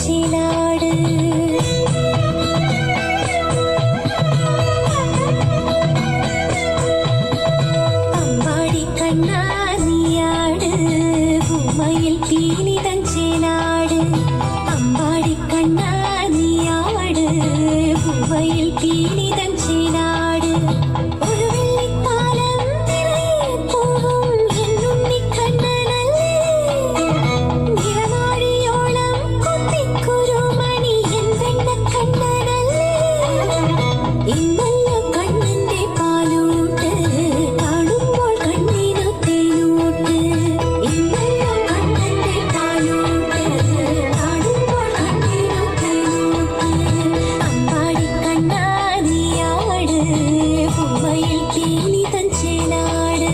ചേലാട് അമ്പാടി കണ്ണാ നീയാട് ഭൂമയിൽ പീലിതൻ ചേലാട് അമ്പാടി കണ്ണാ നീയാട് ഭൂമയിൽ പീലിതൻ ചേലാട് ഒരു വെള്ളിത്താലം നിറയെ പൂവും എന്നുണ്ണിക്കണ്ണനല്ലേ നിറനാഴിയോളം കുത്തിക്കുരുമണി എൻ വെണ്ണക്കണ്ണനല്ലേ ഇന്നല്ല കണ്ണന്റെ പാലൂട്ട് കാണുമ്പോൾ കണ്ണിനു തേനൂട്ട് ഇന്നല്ല കണ്ണന്റെ പാലൂട്ട് കാണുമ്പോൾ കണ്ണിനു തേനൂട്ട് അമ്പാടി കണ്ണാ നീയാട് ഭൂമയിൽ പീലിതൻ ചേലാട്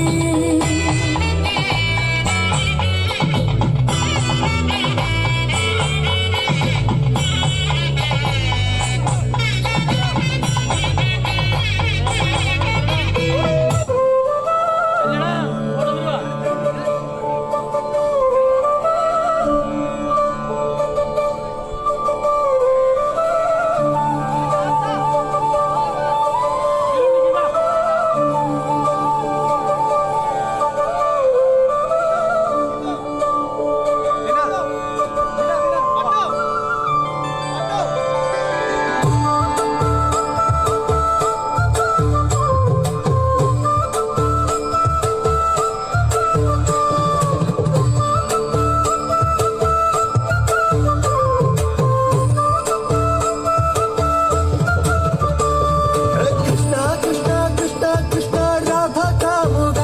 കൃഷ്ണ കൃഷ്ണ കൃഷ്ണ കൃഷ്ണ രാധ കാമുക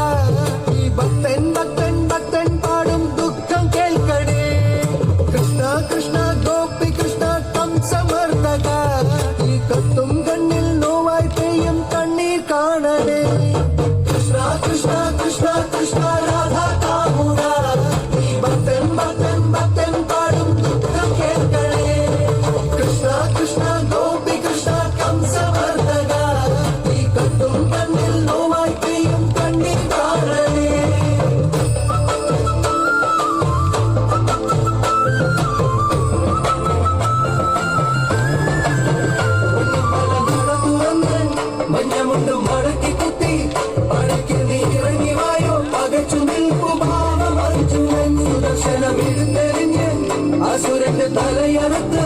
ഈ ഭക്തൻ ഭക്തൻ ഭക്തൻ പാടും ദുഃഖം കേൾക്കണേ കൃഷ്ണ കൃഷ്ണ ഗോപി കൃഷ്ണ കംസമർദ്ദക ഈ കത്തും കണ്ണിൽ നോവായി പെയ്യും കണ്ണീർ കാണണേ കൃഷ്ണ കൃഷ്ണ കൃഷ്ണ കൃഷ്ണ രാധ കാമുക ഈ ഭക്തൻ ഭക്തൻ ഭക്തൻ പാടും ദുഃഖം കേൾക്കണേ കൃഷ്ണ കൃഷ്ണ ഗോപി കൃഷ്ണ കംസമർദ്ദക ഈ കത്തും കണ്ണിൽ നോവായി പെയ്യും കണ്ണീർ കാണണേ മഞ്ഞമുണ്ട് മടക്കി കുത്തി പടക്കി നീ ഇറങ്ങി വായോ പകച്ചു നിൽപ്പു ഭാവം അർജുനൻ സുദർശനം എടുത്തെറിഞ്ഞ് അസുരന്റെ തലയറുത്ത്